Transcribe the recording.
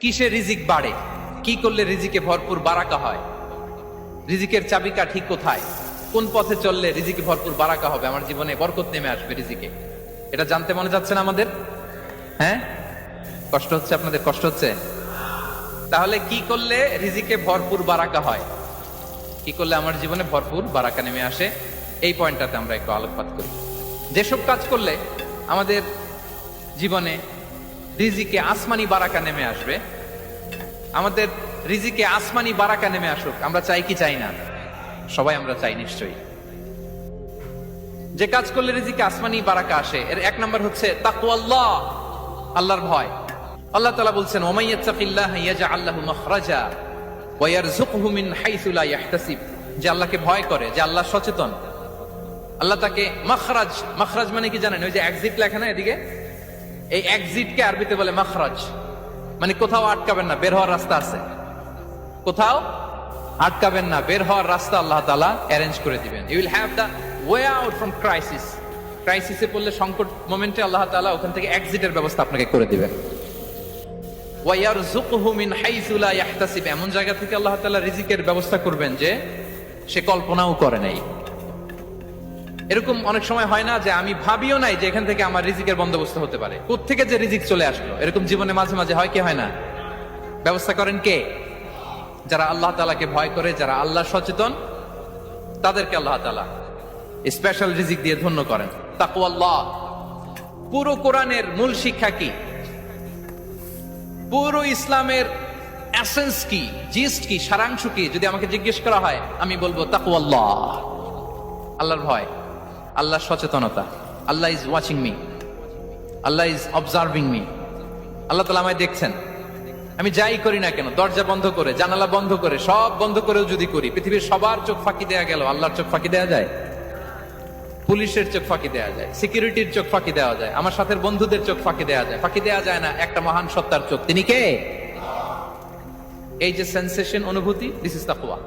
কিসে রিজিক বাড়ে, কি করলে রিজিকে ভরপুর বারাকা হয়, রিজিকের চাবিকা ঠিক কোথায়, কোন পথে চললে রিজিকে ভরপুর বারাকা হবে, আমার জীবনে বরকত নেমে আসবে রিজিকে, এটা জানতে মনে যাচ্ছে না আমাদের? হ্যাঁ, কষ্ট হচ্ছে আপনাদের? কষ্ট হচ্ছে? তাহলে কি করলে রিজিকে ভরপুর বারাকা হয়, কি করলে আমার জীবনে ভরপুর বারাকা নেমে আসে, এই পয়েন্টটাতে আমরা একটু আলোকপাত করি। যেসব কাজ করলে আমাদের জীবনে রিজিকে আসমানি বারাকা নেমে আসবে, আমাদের রিজিকে আসমানি বারাকা নেমে আসুক, আমরা চাই কি চাই না? সবাই আমরা চাই নিশ্চয়ই। যে কাজ করলে রিজিকে আসমানি বারাকা আসে, এর এক নম্বর হচ্ছে তাকওয়াল্লাহ, আল্লাহর ভয়। আল্লাহ তাআলা বলছেন, ওমাই ইয়াত্তাকিল্লাহ ইয়াজআল লাহু মাখরাজা ওয়া ইয়ারযুকহু মিন হাইসু লা ইয়াহতাসিব। যে আল্লাহকে ভয় করে, যে আল্লাহ সচেতন, আল্লাহ তাকে মাখরাজ, মাখরাজ মানে কি জানেন? ওই যে এক্সিট লেখা না এদিকে, এই এক্সিটকে আরবিতে বলে মাখরাজ, মানে কোথাও আটকাবেন না, বের হওয়ার রাস্তা আছে, কোথাও আটকাবেন না, বের হওয়ার রাস্তা আল্লাহ তাআলা অ্যারেঞ্জ করে দিবেন। You will have the way out from crisis. ক্রাইসিসে পড়লে, সংকট মোমেন্টে আল্লাহ তাআলা ওখান থেকে এক্সিটের ব্যবস্থা আপনাকে করে দিবেন। ওয়া ইয়ারযুকহু মিন হাইসু লা ইয়াহতাসিব, এমন জায়গা থেকে আল্লাহ তাআলা রিজিকের ব্যবস্থা করবেন যে সে কল্পনাও করে নাই। এরকম অনেক সময় হয় না যে আমি ভাবিও নাই যে এখান থেকে আমার রিজিকের বন্দোবস্ত হতে পারে, কোত্থেকে যে রিজিক চলে আসলো, এরকম জীবনে মাঝে মাঝে হয় কি হয় না? ব্যবস্থা করেন কে? যারা আল্লাহ তাআলাকে ভয় করে, যারা আল্লাহ সচেতন, তাদেরকে আল্লাহ তাআলা স্পেশাল রিজিক দিয়ে ধন্য করেন। তাকওয়াল্লাহ। পুরো কোরআনের মূল শিক্ষা কি? পুরো ইসলামের এসেন্স কি, জিস্ট কি, সারাংশ কি যদি আমাকে জিজ্ঞেস করা হয়, আমি বলবো তাকওয়াল্লাহ, আল্লাহর ভয়, আল্লাহর সচেতনতা। Allah is watching me, Allah is observing me. Allah তাআলা আমায় দেখছেন, আমি যাই করি না কেন, দরজা বন্ধ করে, জানালা বন্ধ করে, সব বন্ধ করেও যদি করি, পৃথিবীর সবার চোখ ফাঁকি দেয়া গেল, আল্লাহর চোখ ফাঁকি দেয়া যায়? পুলিশের চোখ ফাঁকি দেয়া যায়, সিকিউরিটির চোখ ফাঁকি দেওয়া যায়, আমার সাথে বন্ধুদের চোখ ফাঁকি দেওয়া যায়, ফাঁকি দেওয়া যায় না একটা মহান সত্তার চোখ। তিনি কে? এই যে সেন্সেশন, অনুভূতি, দিস ইজ তাকওয়া।